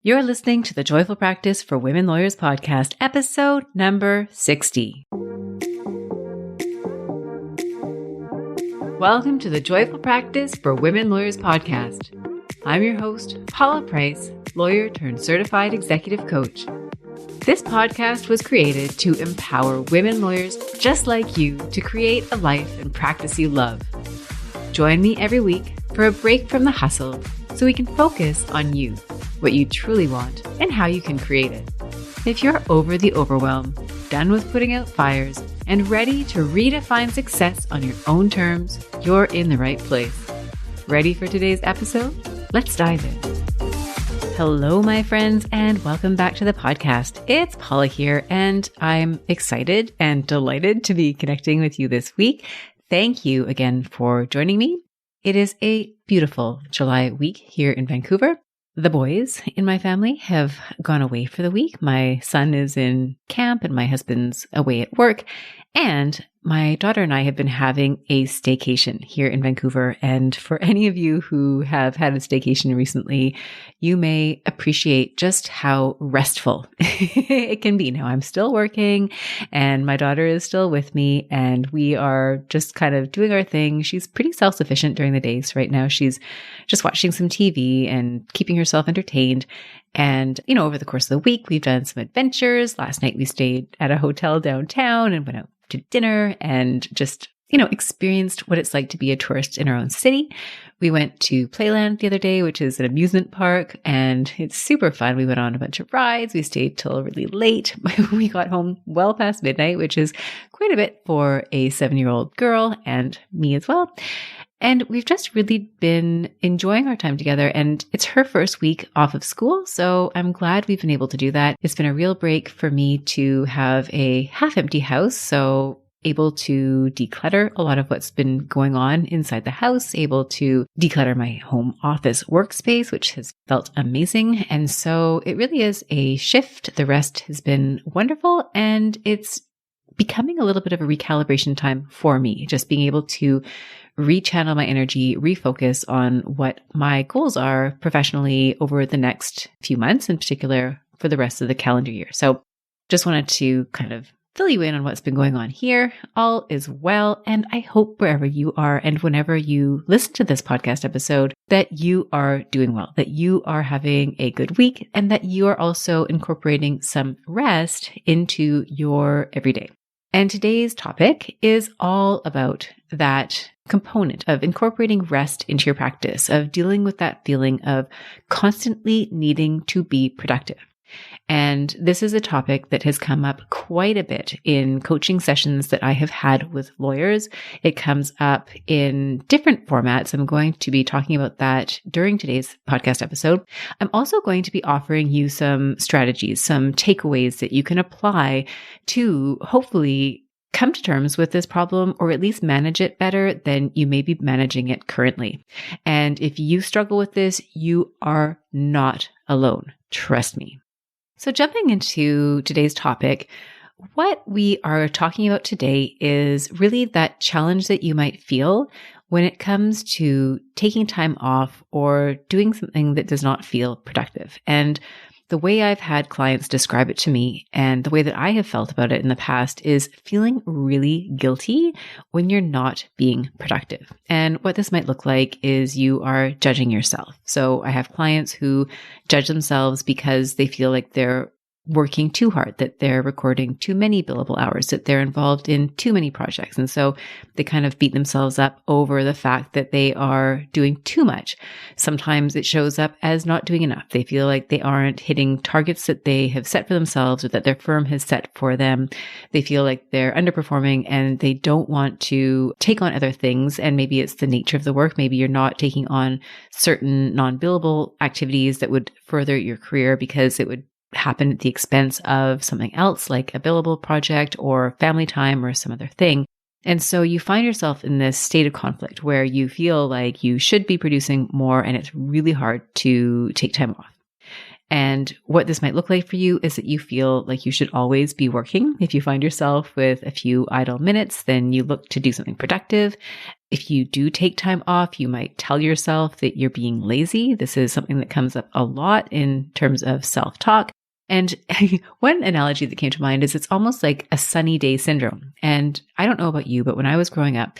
You're listening to the Joyful Practice for Women Lawyers podcast, episode number 60. Welcome to the Joyful Practice for Women Lawyers podcast. I'm your host, Paula Price, lawyer turned certified executive coach. This podcast was created to empower women lawyers just like you to create a life and practice you love. Join me every week for a break from the hustle so we can focus on you, what you truly want, and how you can create it. If you're over the overwhelm, done with putting out fires, and ready to redefine success on your own terms, you're in the right place. Ready for today's episode? Let's dive in. Hello, my friends, and welcome back to the podcast. It's Paula here, and I'm excited and delighted to be connecting with you this week. Thank you again for joining me. It is a beautiful July week here in Vancouver. The boys in my family have gone away for the week. My son is in camp and my husband's away at work. And my daughter and I have been having a staycation here in Vancouver. And for any of you who have had a staycation recently, you may appreciate just how restful it can be. Now, I'm still working and my daughter is still with me and we are just kind of doing our thing. She's pretty self-sufficient during the days. Right now, she's just watching some TV and keeping herself entertained. And, over the course of the week, we've done some adventures. Last night, we stayed at a hotel downtown and went out to dinner and just, experienced what it's like to be a tourist in our own city. We went to Playland the other day, which is an amusement park, and it's super fun. We went on a bunch of rides. We stayed till really late. We got home well past midnight, which is quite a bit for a 7-year-old girl and me as well. And we've just really been enjoying our time together, and it's her first week off of school, so I'm glad we've been able to do that. It's been a real break for me to have a half-empty house, so able to declutter a lot of what's been going on inside the house, able to declutter my home office workspace, which has felt amazing. And so it really is a shift. The rest has been wonderful, and it's becoming a little bit of a recalibration time for me, just being able to rechannel my energy, refocus on what my goals are professionally over the next few months, in particular for the rest of the calendar year. So just wanted to kind of fill you in on what's been going on here. All is well. And I hope wherever you are and whenever you listen to this podcast episode, that you are doing well, that you are having a good week, and that you are also incorporating some rest into your everyday. And today's topic is all about that component of incorporating rest into your practice, of dealing with that feeling of constantly needing to be productive. And this is a topic that has come up quite a bit in coaching sessions that I have had with lawyers. It comes up in different formats. I'm going to be talking about that during today's podcast episode. I'm also going to be offering you some strategies, some takeaways that you can apply to hopefully come to terms with this problem, or at least manage it better than you may be managing it currently. And if you struggle with this, you are not alone. Trust me. So jumping into today's topic, what we are talking about today is really that challenge that you might feel when it comes to taking time off or doing something that does not feel productive. And the way I've had clients describe it to me and the way that I have felt about it in the past is feeling really guilty when you're not being productive. And what this might look like is you are judging yourself. So I have clients who judge themselves because they feel like they're working too hard, that they're recording too many billable hours, that they're involved in too many projects. And so they kind of beat themselves up over the fact that they are doing too much. Sometimes it shows up as not doing enough. They feel like they aren't hitting targets that they have set for themselves or that their firm has set for them. They feel like they're underperforming and they don't want to take on other things. And maybe it's the nature of the work. Maybe you're not taking on certain non-billable activities that would further your career because it would happen at the expense of something else like a billable project or family time or some other thing. And so you find yourself in this state of conflict where you feel like you should be producing more and it's really hard to take time off. And what this might look like for you is that you feel like you should always be working. If you find yourself with a few idle minutes, then you look to do something productive. If you do take time off, you might tell yourself that you're being lazy. This is something that comes up a lot in terms of self-talk. And one analogy that came to mind is it's almost like a sunny day syndrome. And I don't know about you, but when I was growing up,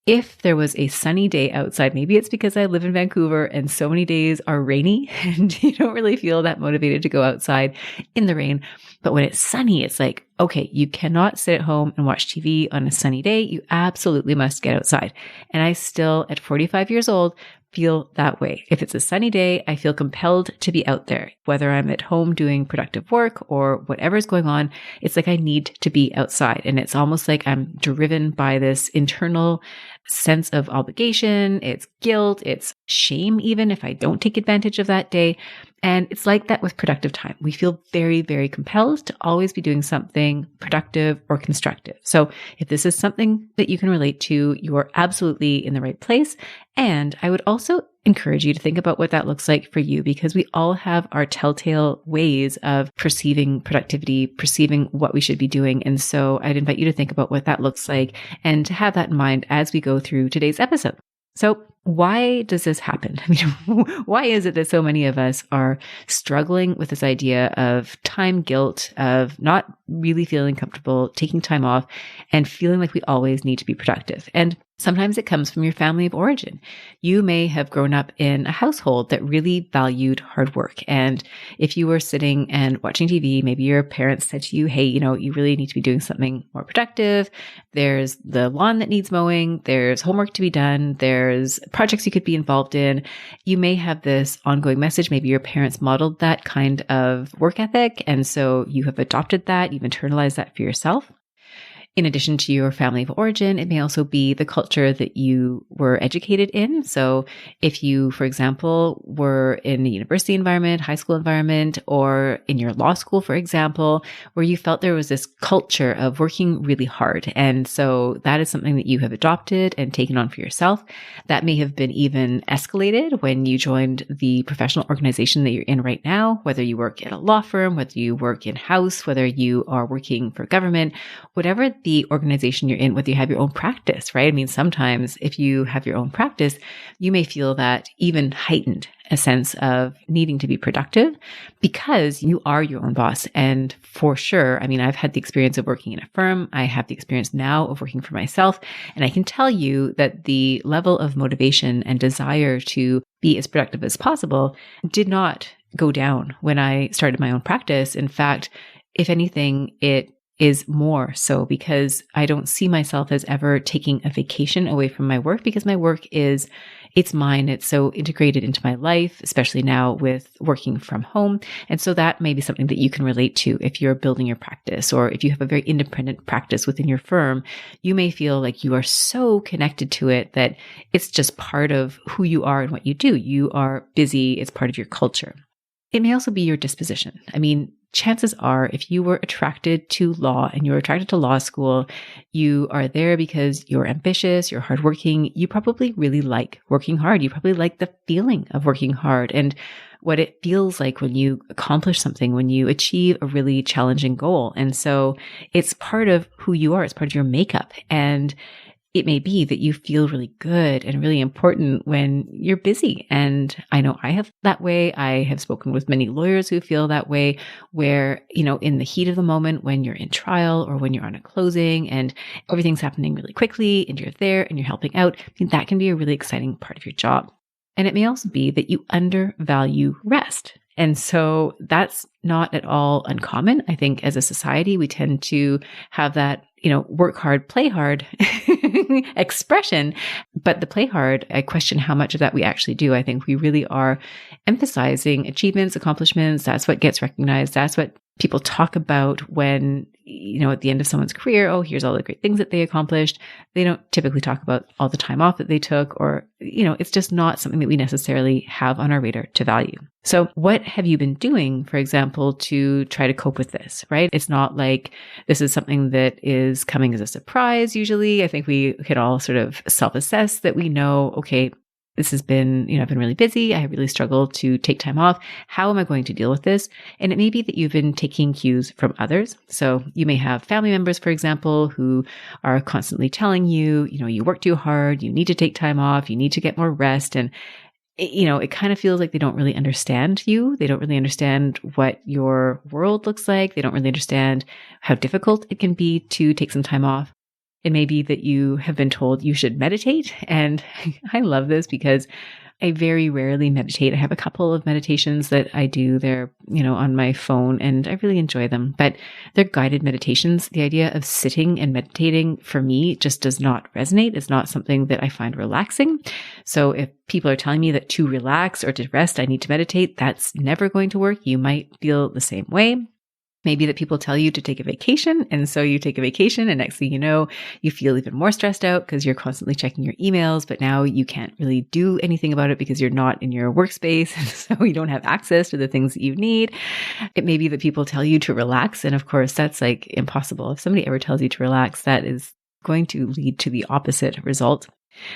if there was a sunny day outside, maybe it's because I live in Vancouver and so many days are rainy and you don't really feel that motivated to go outside in the rain. But when it's sunny, it's like, okay, you cannot sit at home and watch TV on a sunny day. You absolutely must get outside. And I still, at 45 years old, feel that way. If it's a sunny day, I feel compelled to be out there, whether I'm at home doing productive work or whatever's going on. It's like I need to be outside. And it's almost like I'm driven by this internal sense of obligation. It's guilt. It's shame, even if I don't take advantage of that day. And it's like that with productive time. We feel very, very compelled to always be doing something productive or constructive. So if this is something that you can relate to, you are absolutely in the right place. And I would also encourage you to think about what that looks like for you, because we all have our telltale ways of perceiving productivity, perceiving what we should be doing. And so I'd invite you to think about what that looks like and to have that in mind as we go through today's episode. So why does this happen? I mean, why is it that so many of us are struggling with this idea of time guilt, of not really feeling comfortable taking time off and feeling like we always need to be productive? And sometimes it comes from your family of origin. You may have grown up in a household that really valued hard work. And if you were sitting and watching TV, maybe your parents said to you, hey, you really need to be doing something more productive. There's the lawn that needs mowing. There's homework to be done. There's projects you could be involved in. You may have this ongoing message. Maybe your parents modeled that kind of work ethic. And so you have adopted that. You've internalized that for yourself. In addition to your family of origin, it may also be the culture that you were educated in. So if you, for example, were in a university environment, high school environment, or in your law school, for example, where you felt there was this culture of working really hard. And so that is something that you have adopted and taken on for yourself. That may have been even escalated when you joined the professional organization that you're in right now, whether you work at a law firm, whether you work in-house, whether you are working for government, whatever the organization you're in, whether you have your own practice, right? I mean, sometimes if you have your own practice, you may feel that even heightened a sense of needing to be productive because you are your own boss. And for sure, I mean, I've had the experience of working in a firm. I have the experience now of working for myself. And I can tell you that the level of motivation and desire to be as productive as possible did not go down when I started my own practice. In fact, if anything, it is more so because I don't see myself as ever taking a vacation away from my work because my work it's mine. It's so integrated into my life, especially now with working from home. And so that may be something that you can relate to if you're building your practice or if you have a very independent practice within your firm. You may feel like you are so connected to it that it's just part of who you are and what you do. You are busy. It's part of your culture. It may also be your disposition. I mean, chances are if you were attracted to law and you're attracted to law school, you are there because you're ambitious, you're hardworking. You probably really like working hard. You probably like the feeling of working hard and what it feels like when you accomplish something, when you achieve a really challenging goal. And so it's part of who you are. It's part of your makeup. And it may be that you feel really good and really important when you're busy. And I know I have that way. I have spoken with many lawyers who feel that way, where, in the heat of the moment, when you're in trial or when you're on a closing and everything's happening really quickly and you're there and you're helping out, I mean, that can be a really exciting part of your job. And it may also be that you undervalue rest. And so that's not at all uncommon. I think as a society, we tend to have that, work hard, play hard expression. But the play hard, I question how much of that we actually do. I think we really are emphasizing achievements, accomplishments. That's what gets recognized. That's what people talk about when, at the end of someone's career, oh, here's all the great things that they accomplished. They don't typically talk about all the time off that they took, or, it's just not something that we necessarily have on our radar to value. So what have you been doing, for example, to try to cope with this, right? It's not like this is something that is coming as a surprise. Usually, I think we can all sort of self-assess that we know, okay, this has been, I've been really busy. I really struggled to take time off. How am I going to deal with this? And it may be that you've been taking cues from others. So you may have family members, for example, who are constantly telling you, you work too hard, you need to take time off, you need to get more rest. And it kind of feels like they don't really understand you. They don't really understand what your world looks like. They don't really understand how difficult it can be to take some time off. It may be that you have been told you should meditate. And I love this because I very rarely meditate. I have a couple of meditations that I do. They're, on my phone, and I really enjoy them, but they're guided meditations. The idea of sitting and meditating for me just does not resonate. It's not something that I find relaxing. So if people are telling me that to relax or to rest, I need to meditate, that's never going to work. You might feel the same way. Maybe that people tell you to take a vacation, and so you take a vacation, and next thing you know, you feel even more stressed out because you're constantly checking your emails, but now you can't really do anything about it because you're not in your workspace, so you don't have access to the things that you need. It may be that people tell you to relax, and of course, that's like impossible. If somebody ever tells you to relax, that is going to lead to the opposite result.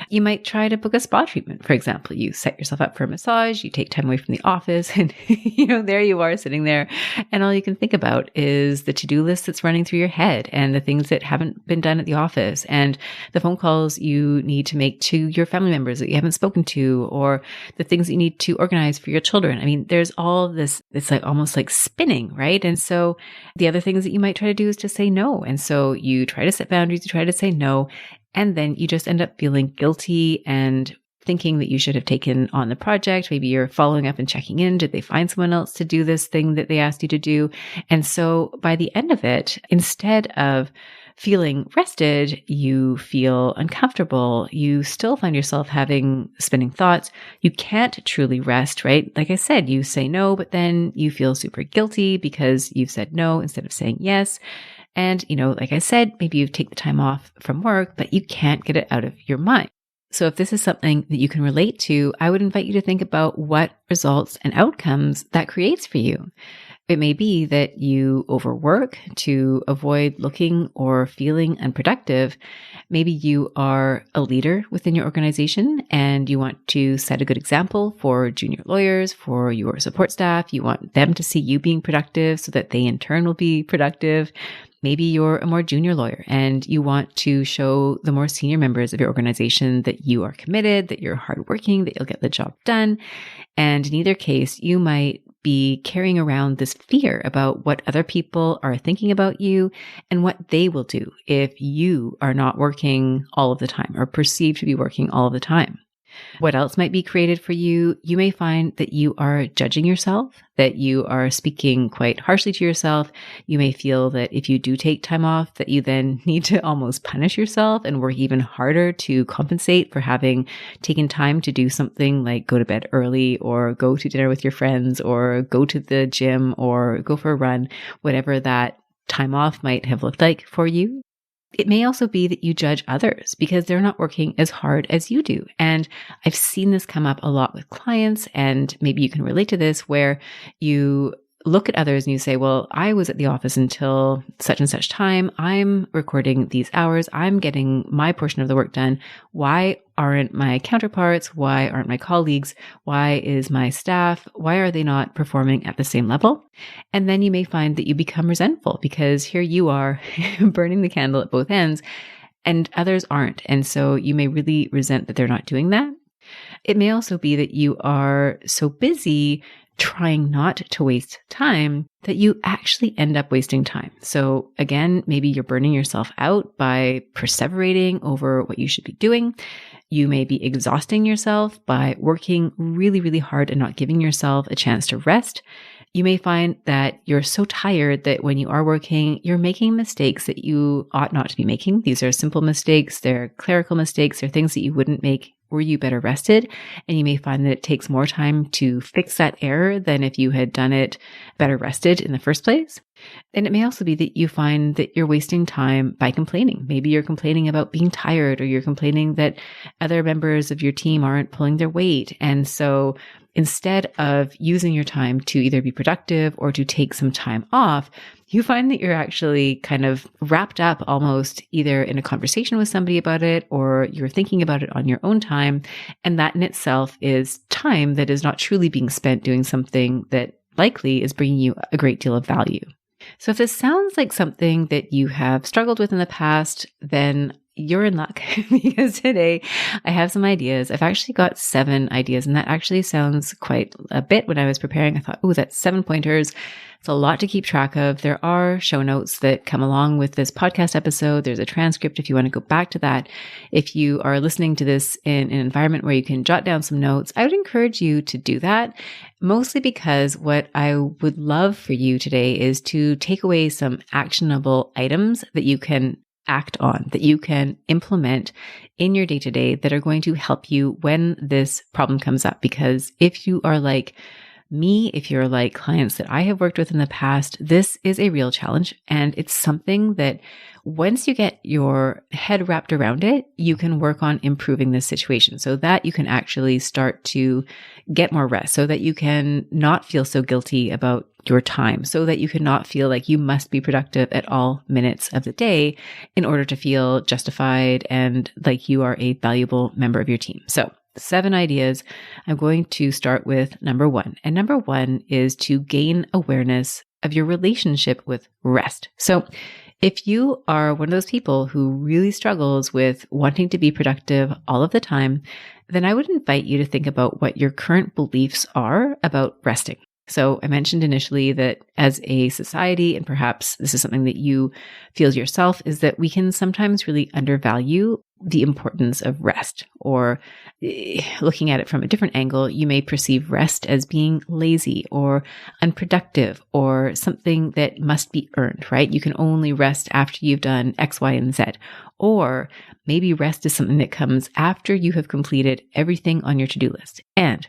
You might try to book a spa treatment, for example. You set yourself up for a massage, you take time away from the office, and there you are sitting there. And all you can think about is the to-do list that's running through your head and the things that haven't been done at the office and the phone calls you need to make to your family members that you haven't spoken to, or the things that you need to organize for your children. I mean, there's all this, it's like almost like spinning, right? And so the other things that you might try to do is to say no. And so you try to set boundaries, you try to say no. And then you just end up feeling guilty and thinking that you should have taken on the project. Maybe you're following up and checking in. Did they find someone else to do this thing that they asked you to do? And so by the end of it, instead of feeling rested, you feel uncomfortable. You still find yourself having spinning thoughts. You can't truly rest, right? Like I said, you say no, but then you feel super guilty because you've said no instead of saying yes. And, like I said, maybe you take the time off from work, but you can't get it out of your mind. So if this is something that you can relate to, I would invite you to think about what results and outcomes that creates for you. It may be that you overwork to avoid looking or feeling unproductive. Maybe you are a leader within your organization and you want to set a good example for junior lawyers, for your support staff. You want them to see you being productive so that they in turn will be productive. Maybe you're a more junior lawyer and you want to show the more senior members of your organization that you are committed, that you're hardworking, that you'll get the job done. And in either case, you might be carrying around this fear about what other people are thinking about you and what they will do if you are not working all of the time or perceived to be working all of the time. What else might be created for you? You may find that you are judging yourself, that you are speaking quite harshly to yourself. You may feel that if you do take time off, that you then need to almost punish yourself and work even harder to compensate for having taken time to do something like go to bed early or go to dinner with your friends or go to the gym or go for a run, whatever that time off might have looked like for you. It may also be that you judge others because they're not working as hard as you do. And I've seen this come up a lot with clients, and maybe you can relate to this, where you look at others and you say, well, I was at the office until such and such time. I'm recording these hours. I'm getting my portion of the work done. Why aren't my counterparts? Why aren't my colleagues? Why is my staff? Why are they not performing at the same level? And then you may find that you become resentful because here you are burning the candle at both ends and others aren't. And so you may really resent that they're not doing that. It may also be that you are so busy trying not to waste time that you actually end up wasting time. So again, maybe you're burning yourself out by perseverating over what you should be doing. You may be exhausting yourself by working really, really hard and not giving yourself a chance to rest. You may find that you're so tired that when you are working, you're making mistakes that you ought not to be making. These are simple mistakes. They're clerical mistakes. They're things that you wouldn't make were you better rested. And you may find that it takes more time to fix that error than if you had done it better rested in the first place. And it may also be that you find that you're wasting time by complaining. Maybe you're complaining about being tired, or you're complaining that other members of your team aren't pulling their weight. And so instead of using your time to either be productive or to take some time off, you find that you're actually kind of wrapped up almost either in a conversation with somebody about it or you're thinking about it on your own time. And that in itself is time that is not truly being spent doing something that likely is bringing you a great deal of value. So if this sounds like something that you have struggled with in the past, then you're in luck because today I have some ideas. I've actually got 7 ideas, and that actually sounds quite a bit. When I was preparing, I thought, oh, that's 7 pointers. It's a lot to keep track of. There are show notes that come along with this podcast episode. There's a transcript if you want to go back to that. If you are listening to this in an environment where you can jot down some notes, I would encourage you to do that, mostly because what I would love for you today is to take away some actionable items that you can act on, that you can implement in your day-to-day that are going to help you when this problem comes up. Because if you are like me, if you're like clients that I have worked with in the past, this is a real challenge. And it's something that once you get your head wrapped around it, you can work on improving this situation so that you can actually start to get more rest, so that you can not feel so guilty about your time, so that you can not feel like you must be productive at all minutes of the day in order to feel justified and like you are a valuable member of your team. So 7 ideas. I'm going to start with number 1. And number 1 is to gain awareness of your relationship with rest. So if you are one of those people who really struggles with wanting to be productive all of the time, then I would invite you to think about what your current beliefs are about resting. So I mentioned initially that as a society, and perhaps this is something that you feel yourself, is that we can sometimes really undervalue the importance of rest. Or looking at it from a different angle, you may perceive rest as being lazy or unproductive or something that must be earned, right? You can only rest after you've done X, Y, and Z. Or maybe rest is something that comes after you have completed everything on your to-do list. And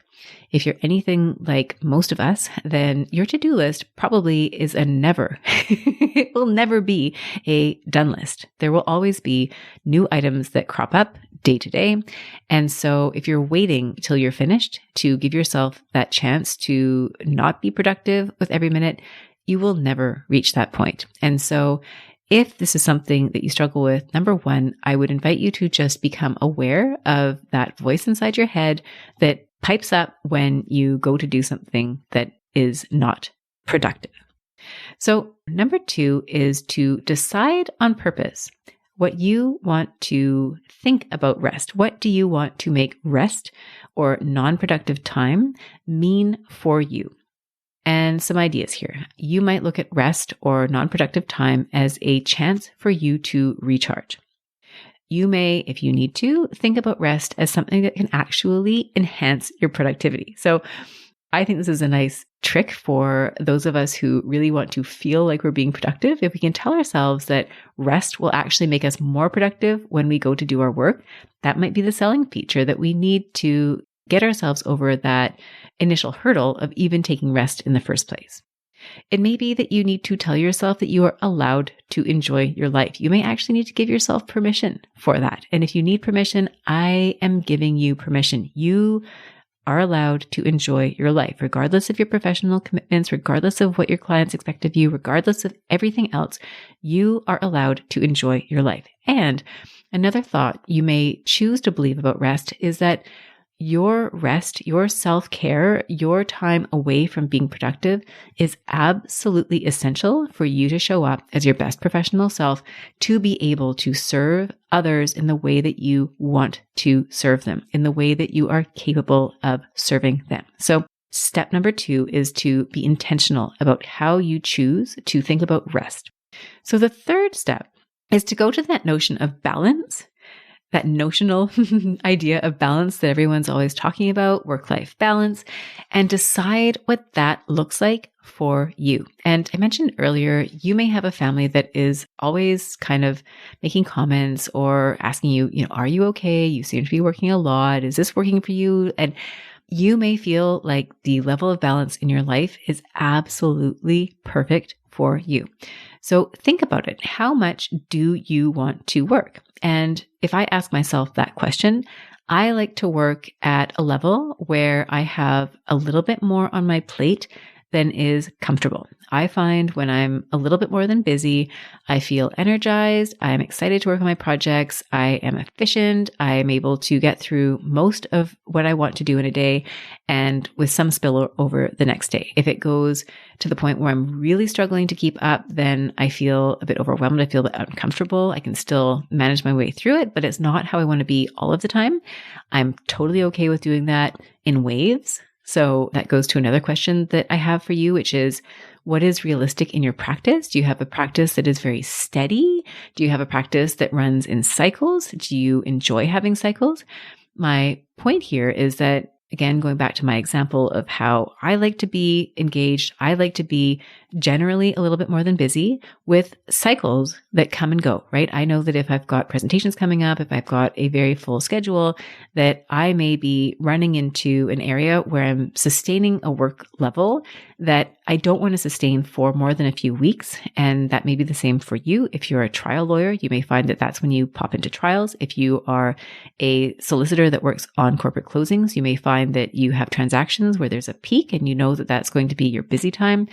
if you're anything like most of us, then your to-do list probably is a never. It will never be a done list. There will always be new items that crop up day to day. And so if you're waiting till you're finished to give yourself that chance to not be productive with every minute, you will never reach that point. And so if this is something that you struggle with, number 1, I would invite you to just become aware of that voice inside your head that pipes up when you go to do something that is not productive. So number 2 is to decide on purpose what you want to think about rest. What do you want to make rest or non-productive time mean for you? And some ideas here. You might look at rest or non-productive time as a chance for you to recharge. You may, if you need to, think about rest as something that can actually enhance your productivity. So I think this is a nice trick for those of us who really want to feel like we're being productive. If we can tell ourselves that rest will actually make us more productive when we go to do our work, that might be the selling feature that we need to get ourselves over that initial hurdle of even taking rest in the first place. It may be that you need to tell yourself that you are allowed to enjoy your life. You may actually need to give yourself permission for that. And if you need permission, I am giving you permission. You are allowed to enjoy your life, regardless of your professional commitments, regardless of what your clients expect of you, regardless of everything else. You are allowed to enjoy your life. And another thought you may choose to believe about rest is that your rest, your self-care, your time away from being productive is absolutely essential for you to show up as your best professional self, to be able to serve others in the way that you want to serve them, in the way that you are capable of serving them. So step number 2 is to be intentional about how you choose to think about rest. So the third step is to go to that notion of balance, that notional idea of balance that everyone's always talking about, work-life balance, and decide what that looks like for you. And I mentioned earlier, you may have a family that is always kind of making comments or asking you, are you okay? You seem to be working a lot. Is this working for you? And you may feel like the level of balance in your life is absolutely perfect for you. So think about it. How much do you want to work? And if I ask myself that question, I like to work at a level where I have a little bit more on my plate than is comfortable. I find when I'm a little bit more than busy, I feel energized. I'm excited to work on my projects. I am efficient. I am able to get through most of what I want to do in a day and with some spill over the next day. If it goes to the point where I'm really struggling to keep up, then I feel a bit overwhelmed. I feel a bit uncomfortable. I can still manage my way through it, but it's not how I want to be all of the time. I'm totally okay with doing that in waves. So that goes to another question that I have for you, which is, what is realistic in your practice? Do you have a practice that is very steady? Do you have a practice that runs in cycles? Do you enjoy having cycles? My point here is that, again, going back to my example of how I like to be engaged, I like to be generally a little bit more than busy with cycles that come and go, right? I know that if I've got presentations coming up, if I've got a very full schedule, that I may be running into an area where I'm sustaining a work level that I don't want to sustain for more than a few weeks. And that may be the same for you. If you're a trial lawyer, you may find that that's when you pop into trials. If you are a solicitor that works on corporate closings, you may find that you have transactions where there's a peak and you know that that's going to be your busy time.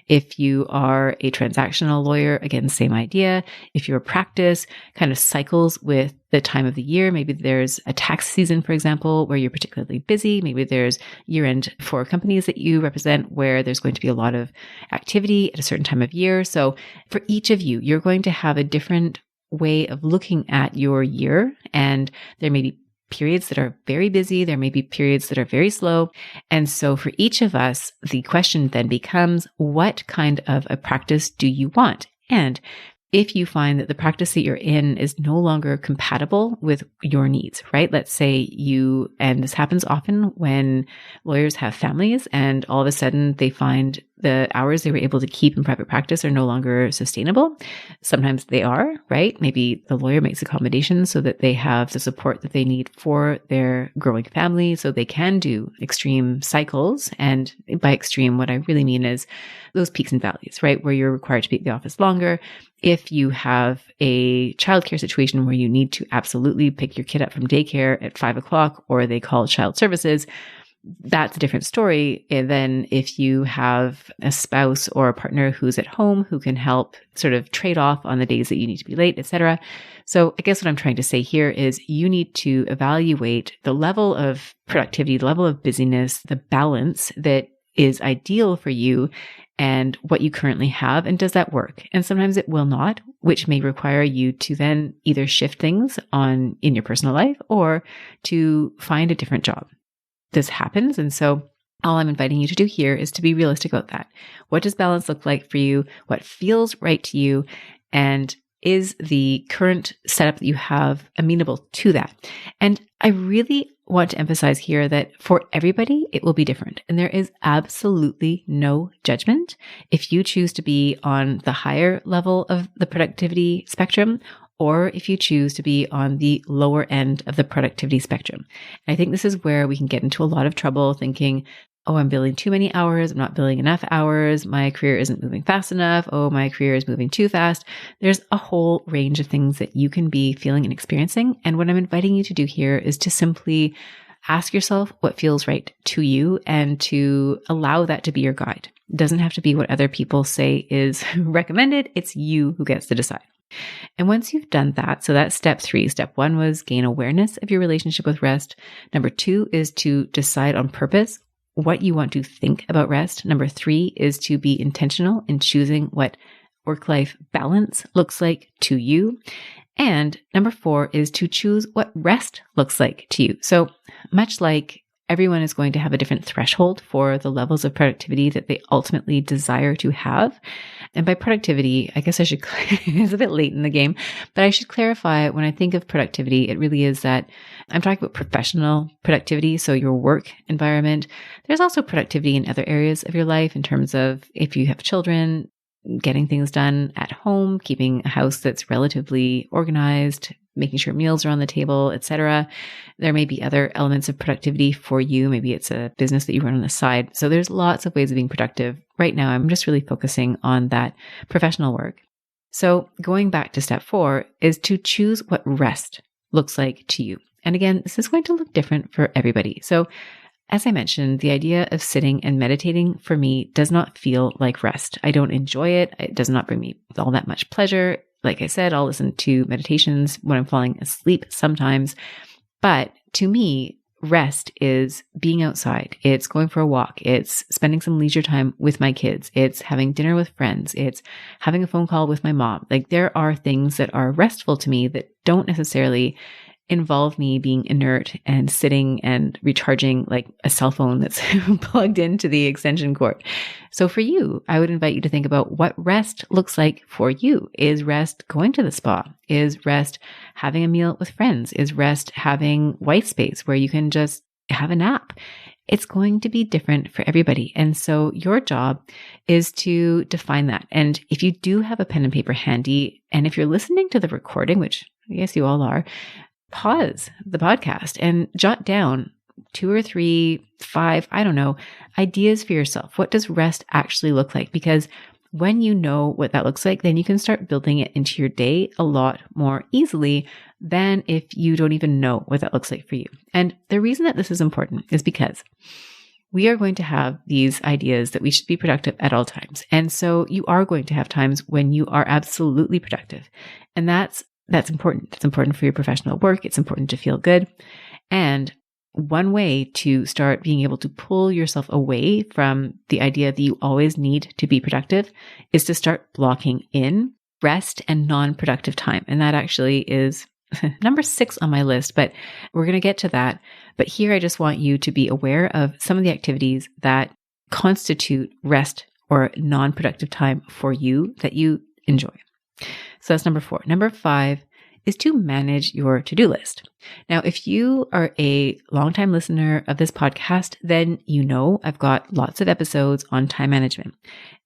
If you are a transactional lawyer, again, same idea. If you're a practice, kind of cycles with the time of the year. Maybe there's a tax season, for example, where you're particularly busy. Maybe there's year end for companies that you represent where there's going to be a lot of activity at a certain time of year. So for each of you, you're going to have a different way of looking at your year. And there may be periods that are very busy. There may be periods that are very slow. And so for each of us, the question then becomes, what kind of a practice do you want? And if you find that the practice that you're in is no longer compatible with your needs, right? Let's say you, and this happens often when lawyers have families and all of a sudden they find the hours they were able to keep in private practice are no longer sustainable. Sometimes they are, right? Maybe the lawyer makes accommodations so that they have the support that they need for their growing family so they can do extreme cycles. And by extreme, what I really mean is those peaks and valleys, right? Where you're required to be at the office longer. If you have a childcare situation where you need to absolutely pick your kid up from daycare at 5:00 or they call child services, that's a different story than if you have a spouse or a partner who's at home who can help sort of trade off on the days that you need to be late, etc. So I guess what I'm trying to say here is you need to evaluate the level of productivity, the level of busyness, the balance that is ideal for you and what you currently have. And does that work? And sometimes it will not, which may require you to then either shift things on in your personal life or to find a different job. This happens. And so all I'm inviting you to do here is to be realistic about that. What does balance look like for you? What feels right to you? And is the current setup that you have amenable to that? And I really want to emphasize here that for everybody, it will be different. And there is absolutely no judgment if you choose to be on the higher level of the productivity spectrum or if you choose to be on the lower end of the productivity spectrum. And I think this is where we can get into a lot of trouble thinking, oh, I'm billing too many hours. I'm not billing enough hours. My career isn't moving fast enough. Oh, my career is moving too fast. There's a whole range of things that you can be feeling and experiencing. And what I'm inviting you to do here is to simply ask yourself what feels right to you and to allow that to be your guide. It doesn't have to be what other people say is recommended. It's you who gets to decide. And once you've done that, so that's step 3. Step 1 was gain awareness of your relationship with rest. Number 2 is to decide on purpose what you want to think about rest. Number 3 is to be intentional in choosing what work-life balance looks like to you. And number 4 is to choose what rest looks like to you. So much like everyone is going to have a different threshold for the levels of productivity that they ultimately desire to have. And by productivity, I guess it's a bit late in the game, but I should clarify when I think of productivity, it really is that I'm talking about professional productivity. So your work environment. There's also productivity in other areas of your life in terms of if you have children, getting things done at home, keeping a house that's relatively organized, making sure meals are on the table, etc. There may be other elements of productivity for you. Maybe it's a business that you run on the side. So there's lots of ways of being productive. Right now, I'm just really focusing on that professional work. So going back to step 4 is to choose what rest looks like to you. And again, this is going to look different for everybody. So as I mentioned, the idea of sitting and meditating for me does not feel like rest. I don't enjoy it. It does not bring me all that much pleasure. Like I said, I'll listen to meditations when I'm falling asleep sometimes. But to me, rest is being outside. It's going for a walk. It's spending some leisure time with my kids. It's having dinner with friends. It's having a phone call with my mom. Like there are things that are restful to me that don't necessarily involve me being inert and sitting and recharging like a cell phone that's plugged into the extension cord. So for you, I would invite you to think about what rest looks like for you. Is rest going to the spa? Is rest having a meal with friends? Is rest having white space where you can just have a nap? It's going to be different for everybody. And so your job is to define that. And if you do have a pen and paper handy, and if you're listening to the recording, which I guess you all are, pause the podcast and jot down 2 or 3, 5, I don't know, ideas for yourself. What does rest actually look like? Because when you know what that looks like, then you can start building it into your day a lot more easily than if you don't even know what that looks like for you. And the reason that this is important is because we are going to have these ideas that we should be productive at all times. And so you are going to have times when you are absolutely productive. And that's important. It's important for your professional work. It's important to feel good. And one way to start being able to pull yourself away from the idea that you always need to be productive is to start blocking in rest and non-productive time. And that actually is number 6 on my list, but we're going to get to that. But here I just want you to be aware of some of the activities that constitute rest or non-productive time for you that you enjoy. So that's number 4. Number 5 is to manage your to-do list. Now, if you are a longtime listener of this podcast, then you know I've got lots of episodes on time management.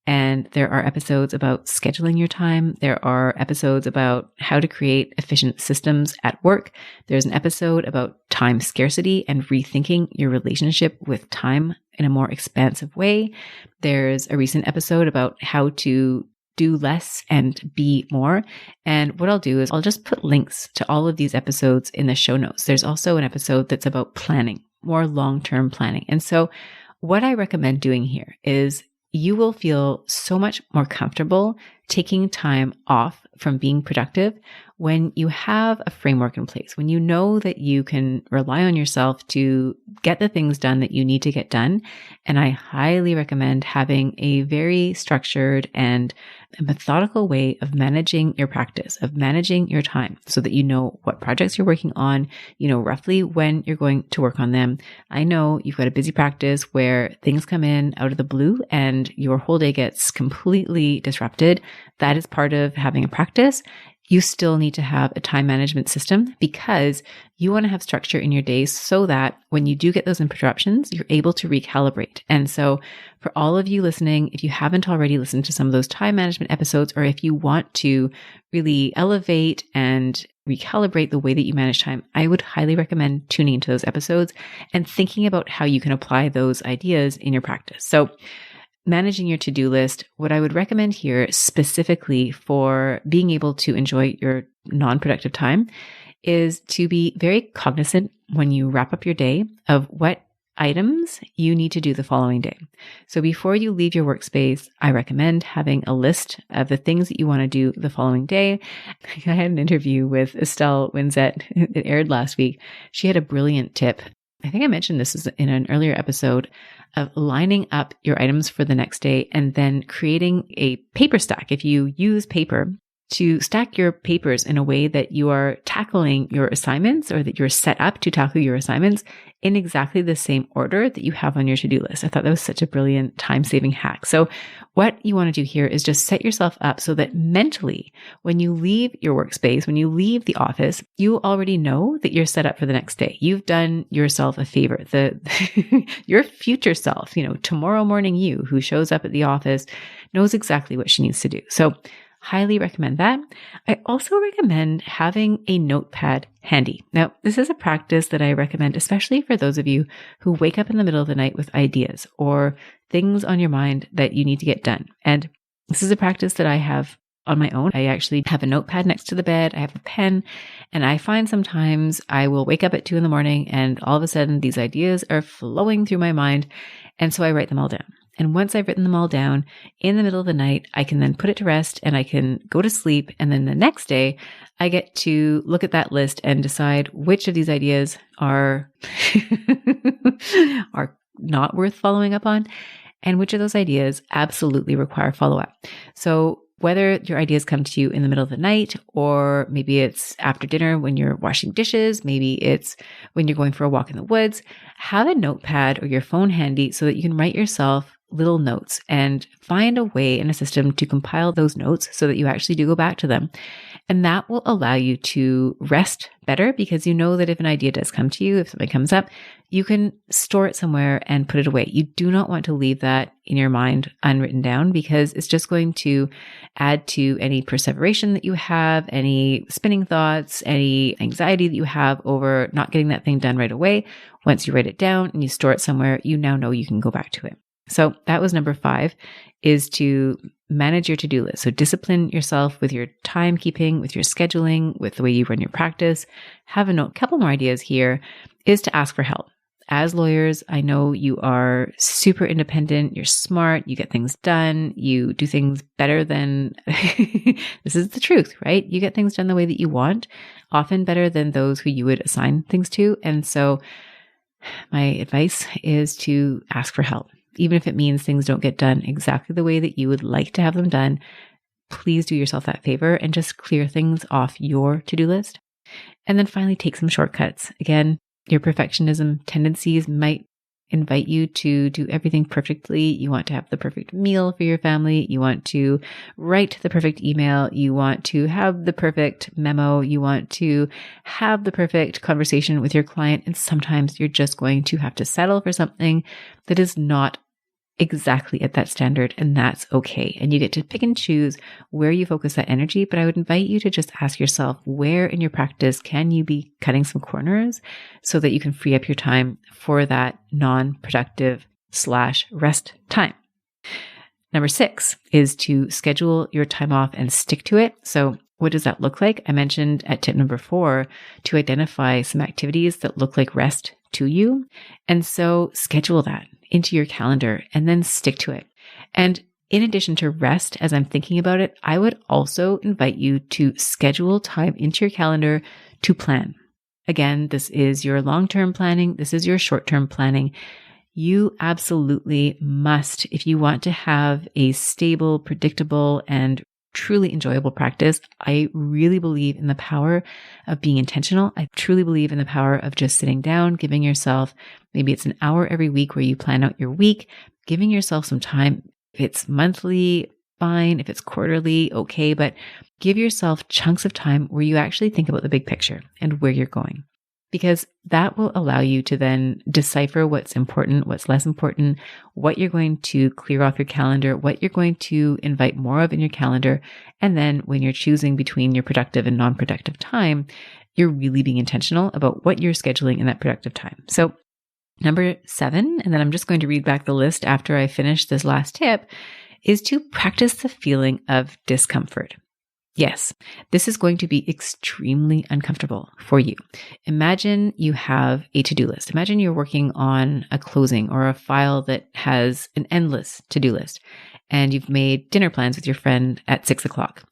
And there are episodes about scheduling your time. There are episodes about how to create efficient systems at work. There's an episode about time scarcity and rethinking your relationship with time in a more expansive way. There's a recent episode about how to do less and be more. And what I'll do is I'll just put links to all of these episodes in the show notes. There's also an episode that's about planning, more long-term planning. And so what I recommend doing here is you will feel so much more comfortable taking time off from being productive when you have a framework in place, when you know that you can rely on yourself to get the things done that you need to get done. And I highly recommend having a very structured and methodical way of managing your practice, of managing your time so that you know what projects you're working on, you know roughly when you're going to work on them. I know you've got a busy practice where things come in out of the blue and your whole day gets completely disrupted. That is part of having a practice. You still need to have a time management system because you want to have structure in your days so that when you do get those interruptions, you're able to recalibrate. And so for all of you listening, if you haven't already listened to some of those time management episodes, or if you want to really elevate and recalibrate the way that you manage time, I would highly recommend tuning into those episodes and thinking about how you can apply those ideas in your practice. So managing your to-do list, what I would recommend here specifically for being able to enjoy your non-productive time is to be very cognizant when you wrap up your day of what items you need to do the following day. So before you leave your workspace, I recommend having a list of the things that you want to do the following day. I had an interview with Estelle Winsett. It aired last week. She had a brilliant tip. I think I mentioned this in an earlier episode of lining up your items for the next day and then creating a paper stack. If you use paper, to stack your papers in a way that you are tackling your assignments or that you're set up to tackle your assignments in exactly the same order that you have on your to-do list. I thought that was such a brilliant time-saving hack. So what you want to do here is just set yourself up so that mentally, when you leave your workspace, when you leave the office, you already know that you're set up for the next day. You've done yourself a favor. Your future self, tomorrow morning you who shows up at the office knows exactly what she needs to do. So highly recommend that. I also recommend having a notepad handy. Now, this is a practice that I recommend, especially for those of you who wake up in the middle of the night with ideas or things on your mind that you need to get done. And this is a practice that I have on my own. I actually have a notepad next to the bed. I have a pen, and I find sometimes I will wake up at 2 a.m. and all of a sudden these ideas are flowing through my mind. And so I write them all down. And once I've written them all down in the middle of the night, I can then put it to rest and I can go to sleep. And then the next day I get to look at that list and decide which of these ideas are, are not worth following up on and which of those ideas absolutely require follow-up. So whether your ideas come to you in the middle of the night, or maybe it's after dinner when you're washing dishes, maybe it's when you're going for a walk in the woods, have a notepad or your phone handy so that you can write yourself little notes and find a way and a system to compile those notes so that you actually do go back to them. And that will allow you to rest better because you know that if an idea does come to you, if something comes up, you can store it somewhere and put it away. You do not want to leave that in your mind unwritten down because it's just going to add to any perseveration that you have, any spinning thoughts, any anxiety that you have over not getting that thing done right away. Once you write it down and you store it somewhere, you now know you can go back to it. So that was number 5, is to manage your to-do list. So discipline yourself with your timekeeping, with your scheduling, with the way you run your practice. Have a note. Couple more ideas here is to ask for help. As lawyers, I know you are super independent. You're smart. You get things done. You do things better than, this is the truth, right? You get things done the way that you want, often better than those who you would assign things to. And so my advice is to ask for help. Even if it means things don't get done exactly the way that you would like to have them done, please do yourself that favor and just clear things off your to-do list. And then finally, take some shortcuts. Again, your perfectionism tendencies might invite you to do everything perfectly. You want to have the perfect meal for your family. You want to write the perfect email. You want to have the perfect memo. You want to have the perfect conversation with your client. And sometimes you're just going to have to settle for something that is not exactly at that standard, and that's okay. And you get to pick and choose where you focus that energy. But I would invite you to just ask yourself, where in your practice can you be cutting some corners so that you can free up your time for that non-productive / rest time? Number 6 is to schedule your time off and stick to it. So what does that look like? I mentioned at tip number 4 to identify some activities that look like rest to you. And so schedule that into your calendar and then stick to it. And in addition to rest, as I'm thinking about it, I would also invite you to schedule time into your calendar to plan. Again, this is your long-term planning. This is your short-term planning. You absolutely must, if you want to have a stable, predictable, and truly enjoyable practice. I really believe in the power of being intentional. I truly believe in the power of just sitting down, giving yourself, maybe it's an hour every week where you plan out your week, giving yourself some time. If it's monthly, fine. If it's quarterly, okay. But give yourself chunks of time where you actually think about the big picture and where you're going. Because that will allow you to then decipher what's important, what's less important, what you're going to clear off your calendar, what you're going to invite more of in your calendar. And then when you're choosing between your productive and non-productive time, you're really being intentional about what you're scheduling in that productive time. So number 7, and then I'm just going to read back the list after I finish this last tip, is to practice the feeling of discomfort. Yes, this is going to be extremely uncomfortable for you. Imagine you have a to-do list. Imagine you're working on a closing or a file that has an endless to-do list, and you've made dinner plans with your friend at 6 o'clock.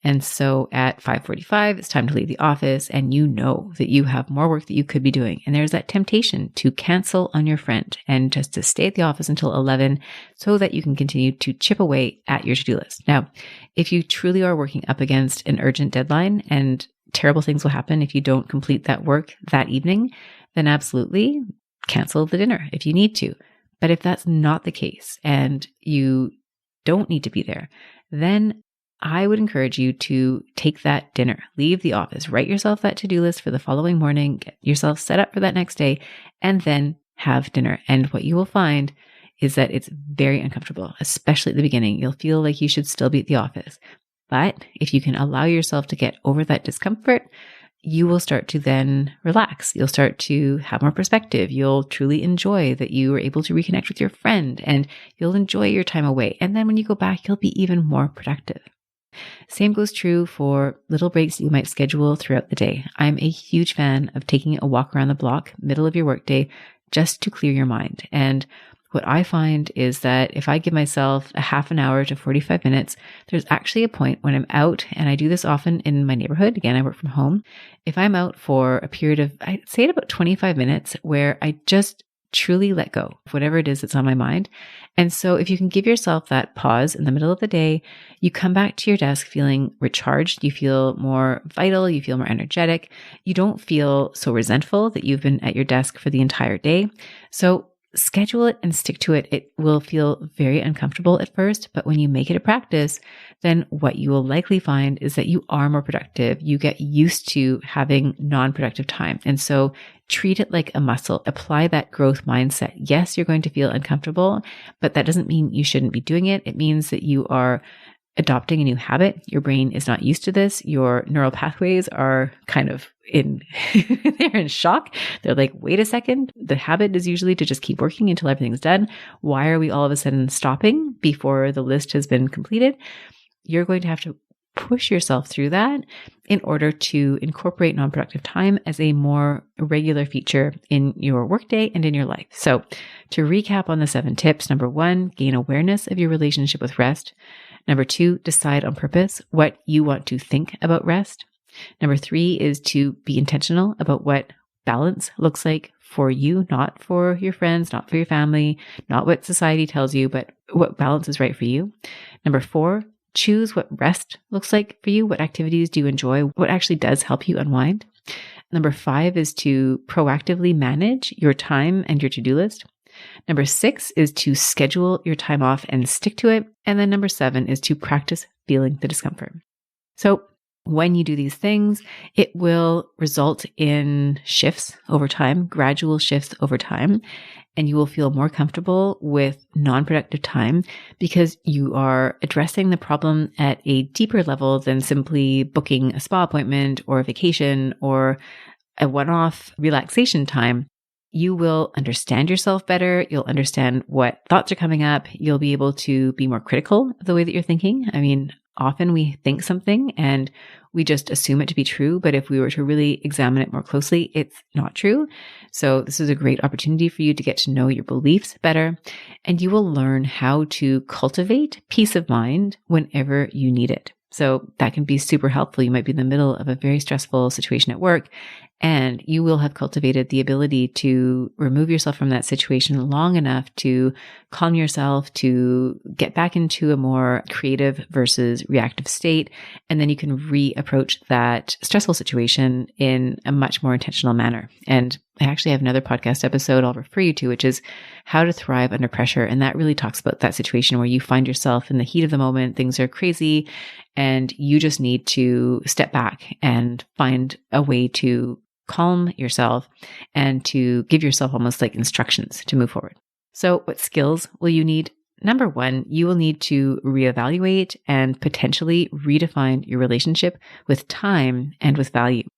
And so at 5:45, it's time to leave the office, and you know that you have more work that you could be doing. And there's that temptation to cancel on your friend and just to stay at the office until 11 so that you can continue to chip away at your to-do list. Now, if you truly are working up against an urgent deadline and terrible things will happen if you don't complete that work that evening, then absolutely cancel the dinner if you need to. But if that's not the case and you don't need to be there, then I would encourage you to take that dinner, leave the office, write yourself that to-do list for the following morning, get yourself set up for that next day, and then have dinner. And what you will find is that it's very uncomfortable, especially at the beginning. You'll feel like you should still be at the office. But if you can allow yourself to get over that discomfort, you will start to then relax. You'll start to have more perspective. You'll truly enjoy that you were able to reconnect with your friend, and you'll enjoy your time away. And then when you go back, you'll be even more productive. Same goes true for little breaks you might schedule throughout the day. I'm a huge fan of taking a walk around the block, middle of your workday, just to clear your mind. And what I find is that if I give myself a half an hour to 45 minutes, there's actually a point when I'm out, and I do this often in my neighborhood. Again, I work from home. If I'm out for a period of, I'd say about 25 minutes, where I just truly let go of whatever it is that's on my mind. And so if you can give yourself that pause in the middle of the day, you come back to your desk feeling recharged, you feel more vital, you feel more energetic, you don't feel so resentful that you've been at your desk for the entire day. So schedule it and stick to it. It will feel very uncomfortable at first, but when you make it a practice, then what you will likely find is that you are more productive. You get used to having non-productive time. And so treat it like a muscle. Apply that growth mindset. Yes, you're going to feel uncomfortable, but that doesn't mean you shouldn't be doing it. It means that you are adopting a new habit. Your brain is not used to this. Your neural pathways are kind of they're in shock. They're like, wait a second. The habit is usually to just keep working until everything's done. Why are we all of a sudden stopping before the list has been completed? You're going to have to push yourself through that in order to incorporate non-productive time as a more regular feature in your workday and in your life. So to recap on the 7 tips, number 1, gain awareness of your relationship with rest. Number 2, decide on purpose what you want to think about rest. Number 3 is to be intentional about what balance looks like for you, not for your friends, not for your family, not what society tells you, but what balance is right for you. Number 4, choose what rest looks like for you. What activities do you enjoy? What actually does help you unwind? Number 5 is to proactively manage your time and your to-do list. Number 6 is to schedule your time off and stick to it. And then number 7 is to practice feeling the discomfort. So when you do these things, it will result in shifts over time, gradual shifts over time, and you will feel more comfortable with non-productive time because you are addressing the problem at a deeper level than simply booking a spa appointment or a vacation or a one-off relaxation time. You will understand yourself better. You'll understand what thoughts are coming up. You'll be able to be more critical of the way that you're thinking. I mean, often we think something and we just assume it to be true. But if we were to really examine it more closely, it's not true. So this is a great opportunity for you to get to know your beliefs better. And you will learn how to cultivate peace of mind whenever you need it. So that can be super helpful. You might be in the middle of a very stressful situation at work, and you will have cultivated the ability to remove yourself from that situation long enough to calm yourself, to get back into a more creative versus reactive state. And then you can reapproach that stressful situation in a much more intentional manner. And I actually have another podcast episode I'll refer you to, which is how to thrive under pressure. And that really talks about that situation where you find yourself in the heat of the moment, things are crazy, and you just need to step back and find a way to calm yourself and to give yourself almost like instructions to move forward. So what skills will you need? Number 1, you will need to reevaluate and potentially redefine your relationship with time and with value.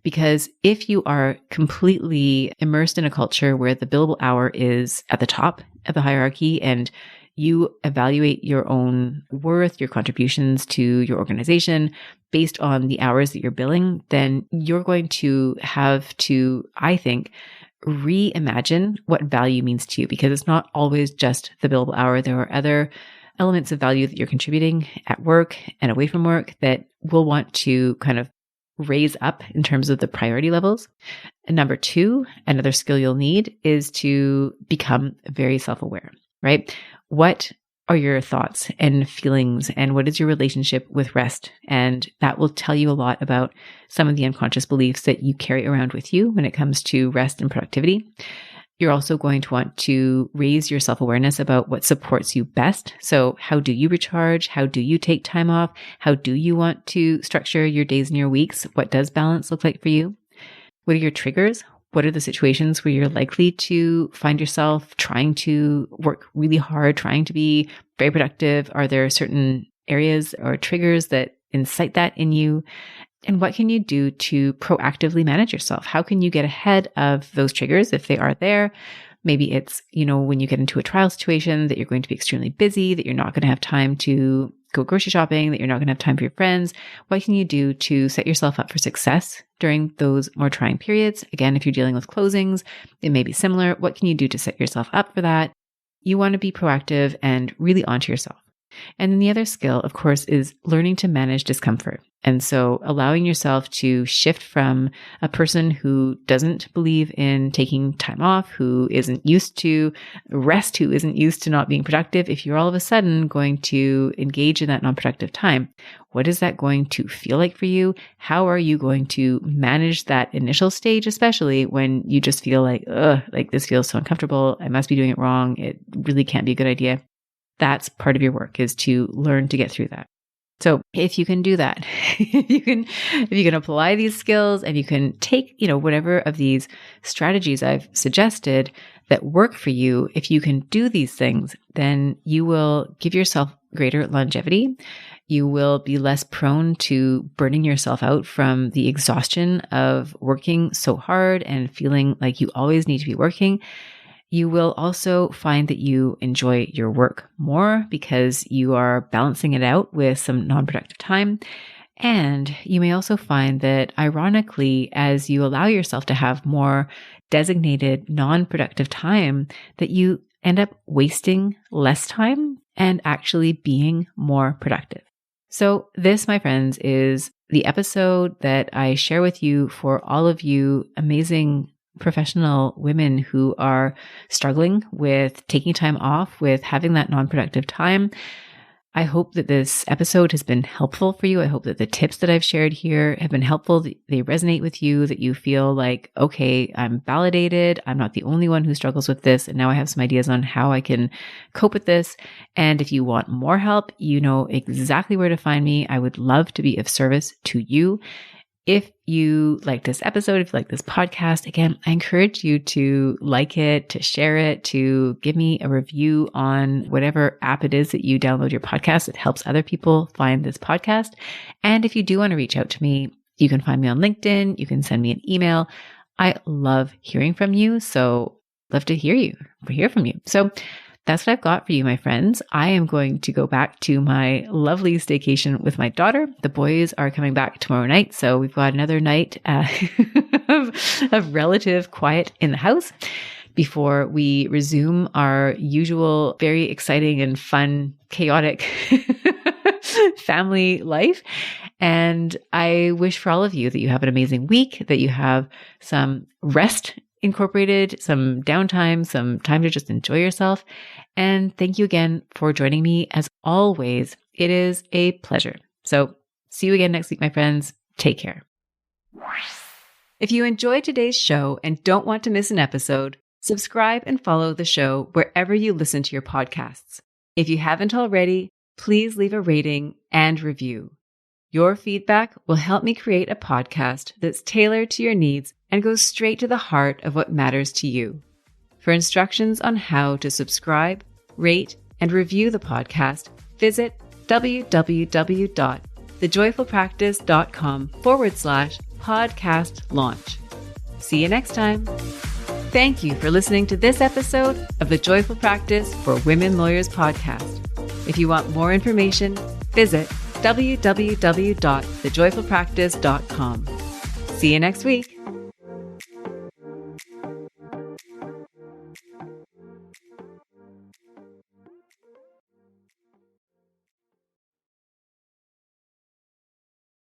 Because if you are completely immersed in a culture where the billable hour is at the top of the hierarchy and you evaluate your own worth, your contributions to your organization based on the hours that you're billing, then you're going to have to, I think, reimagine what value means to you, because it's not always just the billable hour. There are other elements of value that you're contributing at work and away from work that we'll want to kind of raise up in terms of the priority levels. And number 2, another skill you'll need is to become very self-aware, right? What are your thoughts and feelings, and what is your relationship with rest? And that will tell you a lot about some of the unconscious beliefs that you carry around with you when it comes to rest and productivity. You're also going to want to raise your self-awareness about what supports you best. So how do you recharge? How do you take time off? How do you want to structure your days and your weeks? What does balance look like for you? What are your triggers? What are the situations where you're likely to find yourself trying to work really hard, trying to be very productive? Are there certain areas or triggers that incite that in you? And what can you do to proactively manage yourself? How can you get ahead of those triggers if they are there? Maybe it's, when you get into a trial situation that you're going to be extremely busy, that you're not going to have time to go grocery shopping, that you're not going to have time for your friends? What can you do to set yourself up for success during those more trying periods? Again, if you're dealing with closings, it may be similar. What can you do to set yourself up for that? You want to be proactive and really onto yourself. And then the other skill, of course, is learning to manage discomfort. And so allowing yourself to shift from a person who doesn't believe in taking time off, who isn't used to rest, who isn't used to not being productive. If you're all of a sudden going to engage in that non-productive time, what is that going to feel like for you? How are you going to manage that initial stage, especially when you just feel like, like this feels so uncomfortable. I must be doing it wrong. It really can't be a good idea. That's part of your work, is to learn to get through that. So if you can do that, if you can apply these skills and you can take, whatever of these strategies I've suggested that work for you, if you can do these things, then you will give yourself greater longevity. You will be less prone to burning yourself out from the exhaustion of working so hard and feeling like you always need to be working. You will also find that you enjoy your work more because you are balancing it out with some non-productive time. And you may also find that, ironically, as you allow yourself to have more designated non-productive time, that you end up wasting less time and actually being more productive. So this, my friends, is the episode that I share with you for all of you amazing professional women who are struggling with taking time off, with having that non-productive time. I hope that this episode has been helpful for you. I hope that the tips that I've shared here have been helpful. They resonate with you, that you feel like, okay, I'm validated. I'm not the only one who struggles with this. And now I have some ideas on how I can cope with this. And if you want more help, you know exactly where to find me. I would love to be of service to you. If you like this episode, if you like this podcast, again, I encourage you to like it, to share it, to give me a review on whatever app it is that you download your podcast. It helps other people find this podcast. And if you do want to reach out to me, you can find me on LinkedIn. You can send me an email. I love hearing from you. So love to hear from you. So that's what I've got for you, my friends. I am going to go back to my lovely staycation with my daughter. The boys are coming back tomorrow night, so we've got another night of relative quiet in the house before we resume our usual very exciting and fun, chaotic family life. And I wish for all of you that you have an amazing week, that you have some rest incorporated, some downtime, some time to just enjoy yourself. And thank you again for joining me. As always, it is a pleasure. So see you again next week, my friends. Take care. If you enjoyed today's show and don't want to miss an episode, subscribe and follow the show wherever you listen to your podcasts. If you haven't already, please leave a rating and review. Your feedback will help me create a podcast that's tailored to your needs and goes straight to the heart of what matters to you. For instructions on how to subscribe, rate, and review the podcast, visit www.thejoyfulpractice.com/podcast launch. See you next time. Thank you for listening to this episode of the Joyful Practice for Women Lawyers podcast. If you want more information, visit www.thejoyfulpractice.com. See you next week.